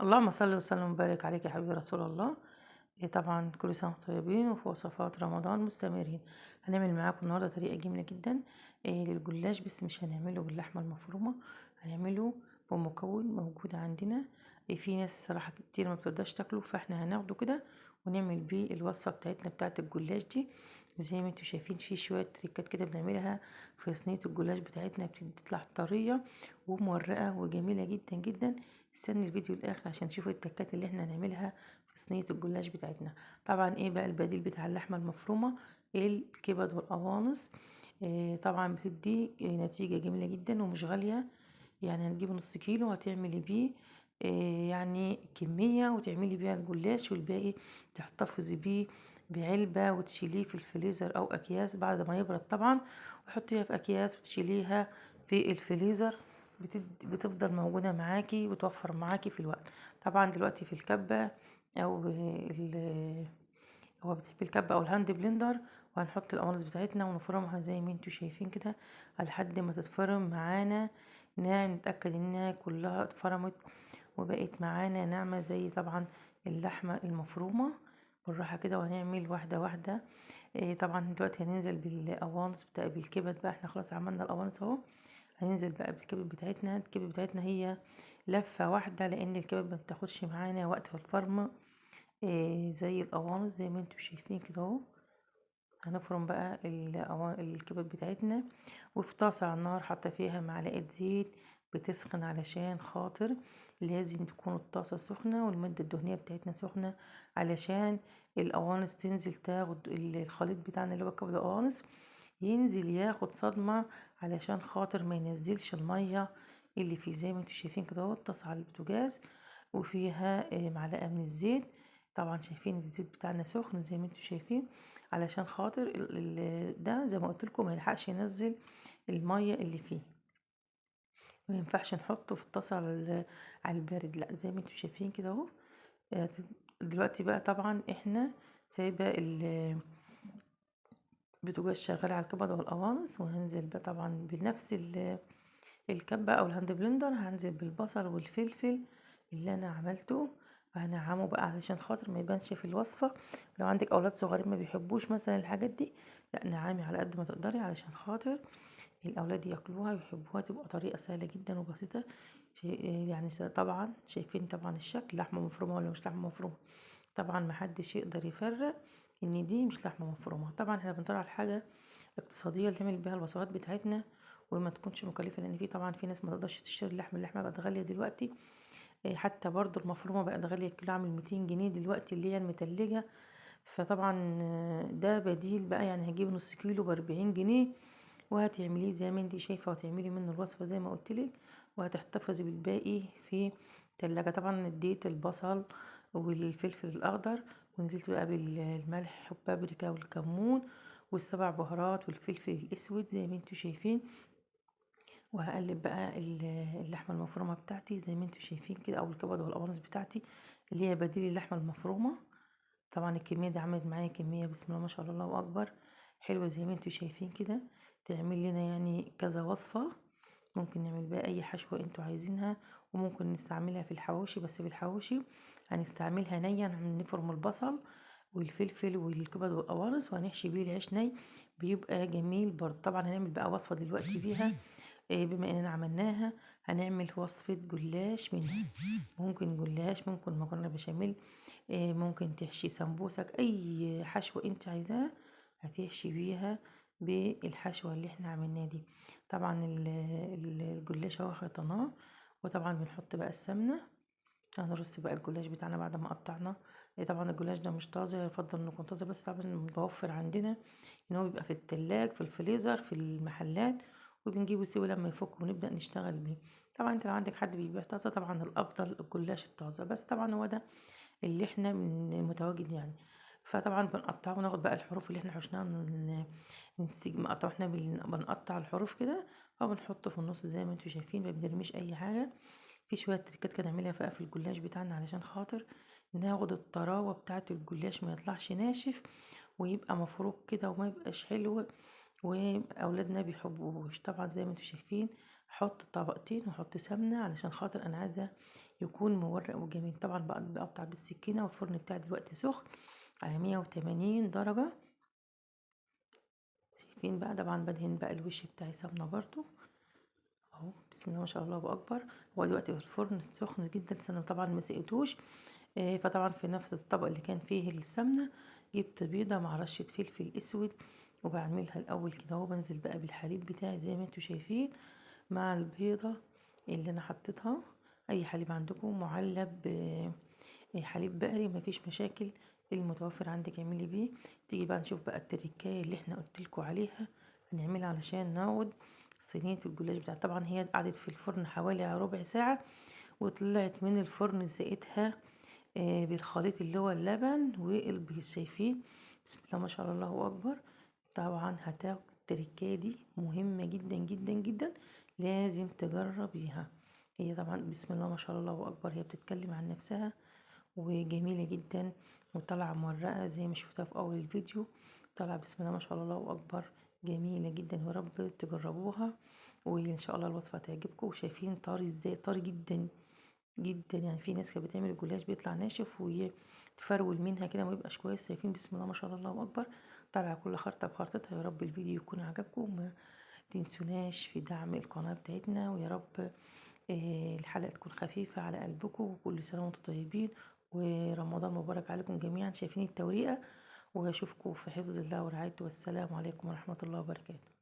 اللهم صل وسلم وبارك عليك يا حبيبي رسول الله. طبعا كل سنة وانتم طيبين وفي وصفات رمضان مستمرين. هنعمل معاكم النهاردة طريقة جميلة جدا للجلاش، بس مش هنعمله باللحمة المفرومة، هنعمله بمكون موجود عندنا. في ناس صراحة كتير ما بتقدرش تاكله، فاحنا هناخده كده ونعمل بيه الوصفة بتاعتنا بتاعت الجلاش دي. زي ما انتم شايفين في شوية تريكات كده بنعملها في صينية الجلاش بتاعتنا، بتطلع طرية ومورقة وجميلة جدا جدا. استني الفيديو الاخر عشان تشوفوا التكات اللي احنا هنعملها في صينيه الجلاش بتاعتنا. طبعا ايه بقى البديل بتاع اللحمه المفرومه؟ الكبد والقوانص. طبعا بتدي نتيجه جميله جدا ومش غاليه. يعني هنجيب نص كيلو هتعملي بيه يعني كميه وتعملي بيها الجلاش، والباقي تحتفظي بيه بعلبة وتشيليه في الفريزر أو أكياس بعد ما يبرد طبعا، وتحطيها في أكياس وتشيليها في الفريزر. بتفضل موجودة معاكي وتوفر معاكي في الوقت. طبعا دلوقتي في الكبة أو هو بتحبي الكبة أو الهاند بلندر، وهنحط القوانص بتاعتنا ونفرمها زي ما انتوا شايفين كده لحد ما تتفرم معانا ناعم، نتأكد انها كلها اتفرمت وبقت معانا ناعمة زي طبعا اللحمة المفرومة. بالراحة كده وهنعمل واحدة واحدة. طبعا دلوقتي هننزل بالقوانص بالكبد بقى، احنا خلاص عملنا القوانص اهو. هننزل بقى بالكبد بتاعتنا. الكبد بتاعتنا هي لفة واحدة، لان الكبد ما بتاخدش معانا وقت في الفرم زي القوانص زي ما انتوا شايفين كده اهو. هنفرم بقى الكبد بتاعتنا، وفي طاسة على النار حاطة فيها معلقة زيت بتسخن، علشان خاطر لازم تكون الطاسة سخنة والمادة الدهنية بتاعتنا سخنة، علشان القوانص تنزل تاخد الخليط بتاعنا اللي هو كبد القوانص، ينزل ياخد صدمة، علشان خاطر ما ينزلش المية اللي فيه. زي ما انتوا شايفين كده اهو الطاسة على البوتاجاز وفيها معلقة من الزيت. طبعا شايفين الزيت بتاعنا سخن زي ما انتوا شايفين، علشان خاطر ده زي ما قلت لكم ما يلحقش ينزل المية اللي فيه. ما ينفعش نحطه في الطاسة على البارد، لا زي ما انتوا شايفين كده اهو. آه، دلوقتي بقى طبعا احنا سايبة البوتاجاز شغال على الكبد والقوانص، وهنزل بقى طبعا بنفس الكبة او الهاند بلندر، هنزل بالبصل والفلفل اللي انا عملته، وهنعمه بقى علشان خاطر ما يبانش في الوصفة. لو عندك اولاد صغيرين ما بيحبوش مثلا الحاجات دي، لا نعامي على قد ما تقدري علشان خاطر الاولاد ياكلوها ويحبوها، تبقى طريقة سهلة جدا وبسيطة. يعني طبعا شايفين طبعا الشكل لحمة مفرومة ولا مش لحمة مفرومة. طبعا محدش يقدر يفرق ان دي مش لحمة مفرومة. طبعا احنا بنطلع الحاجة اقتصادية اللي نعمل بيها الوصفات بتاعتنا وما تكونش مكلفة، لان في طبعا في ناس ما تقدرش تشتري اللحمة بقت غالية دلوقتي. حتى برضو المفرومة بقت غالية، الكيلو عامل 200 جنيه دلوقتي اللي هي المتلجة. فطبعا ده بديل بقى، يعني هجيب نص كيلو ب40 جنيه وهتعمليه زي ما انتي شايفة، وهتعملي منه الوصفة زي ما قلتلك، وهتحتفظي بالباقي في تلاجة. طبعا اديت البصل والفلفل الأخضر، ونزلت بقى بالملح والبابريكا والكمون والسبع بهارات والفلفل الأسود زي ما انتوا شايفين. وهقلب بقى اللحمة المفرومة بتاعتي زي ما انتوا شايفين كده، او الكبد والقوانص بتاعتي اللي هي بديل اللحمة المفرومة. طبعا الكمية دي عملت معايا كمية بسم الله ما شاء الله أكبر حلوة زي ما انتوا شايفين كده. تعمل لنا يعني كذا وصفة، ممكن نعمل بقى أي حشوة انتوا عايزينها، وممكن نستعملها في الحواوشي. بس في الحواوشي هنستعملها نية، نفرم البصل والفلفل والكبد والقوانص وهنحشي بيه العيش ني، بيبقى جميل برضه. طبعا هنعمل بقى وصفة دلوقتي بيها بما اننا عملناها، هنعمل وصفة جلاش منها. ممكن جلاش، ممكن مكرونة بشاميل، ممكن تحشي سمبوسك، اي حشوة انت عايزاها هتحشي بيها بالحشوة اللي احنا عملناها دي. طبعا الجلاش اهو خيطناه، وطبعا بنحط بقى السمنة. هنرص بقى الجلاش بتاعنا بعد ما قطعناه. طبعا الجلاش ده مش طازه، يفضل انه يكون طازه، بس طبعا متوفر عندنا ان هو بيبقى في التلاج في الفريزر في المحلات، وبنجيبه سوا لما يفك ونبدأ نشتغل بيه. طبعا انت لو عندك حد بيبيع طازه طبعا الافضل الجلاش الطازه، بس طبعا هو ده اللي احنا من المتواجد يعني. فطبعا بنقطعه وناخد بقى الحروف اللي احنا حشناها نسيج مقطع. احنا بنقطع الحروف كده وبنحطه في النص زي ما انتوا شايفين، ما بنرميش اي حاجه. في شويه تريكات كده نعملها بقى في الجلاش بتاعنا علشان خاطر ناخد الطراوه بتاعه الجلاش، ما يطلعش ناشف ويبقى مفروك كده وما يبقاش حلو، واولادنا بيحبوهوش. طبعا زي ما انتم شايفين، احط طبقتين واحط سمنه علشان خاطر انا عايزه يكون مورق وجميل. طبعا بقى بقطع بالسكينة، والفرن بتاعي دلوقتي سخن على 180 درجة. شايفين بقى؟ طبعا بدهن بقى الوش بتاعي سمنة برضو اهو. بسم الله ما شاء الله اكبر. هو دلوقتي في الفرن سخن جدا، بس انا طبعا ما سقيتوش. فطبعا في نفس الطبق اللي كان فيه السمنه جبت بيضه مع رشه فلفل اسود، وبعملها الاول كده اهو. بنزل بقى بالحليب بتاعي زي ما انتوا شايفين مع البيضه اللي انا حطيتها. اي حليب عندكم معلب حليب بقري مفيش مشاكل، المتوفر عندك اعملي بيه. تيجي بقى نشوف بقى التركايه اللي احنا قلتلكوا عليها هنعملها علشان نعود صينيه الجلاش بتاعتي. طبعا هي قعدت في الفرن حوالي ربع ساعه، وطلعت من الفرن سقيتها بالخليط اللي هو اللبن والبيض. شايفين؟ بسم الله ما شاء الله اكبر. طبعا هتاخد التركية دي مهمة جدا جدا جدا، لازم تجربيها. هي طبعا بسم الله ما شاء الله اكبر، هي بتتكلم عن نفسها وجميلة جدا، وطالعة مورقة زي ما شفتها في اول الفيديو. طالعة بسم الله ما شاء الله اكبر، جميلة جدا. ويا رب تجربوها، وان شاء الله الوصفة تعجبكم. وشايفين طري ازاي؟ طري جدا جدا. يعني في ناس كانت بتعمل الجلاش بيطلع ناشف وتفرول منها كده ما يبقاش كويس. شايفين؟ بسم الله ما شاء الله اكبر. طالعه كل خرطه بخرطتها. يا رب الفيديو يكون عجبكم، ما تنسوناش في دعم القناه بتاعتنا. ويا رب الحلقه تكون خفيفه على قلبكم، وكل سنه وانتم طيبين، ورمضان مبارك عليكم جميعا. شايفين التوريقه؟ واشوفكم في حفظ الله ورعايته، والسلام عليكم ورحمه الله وبركاته.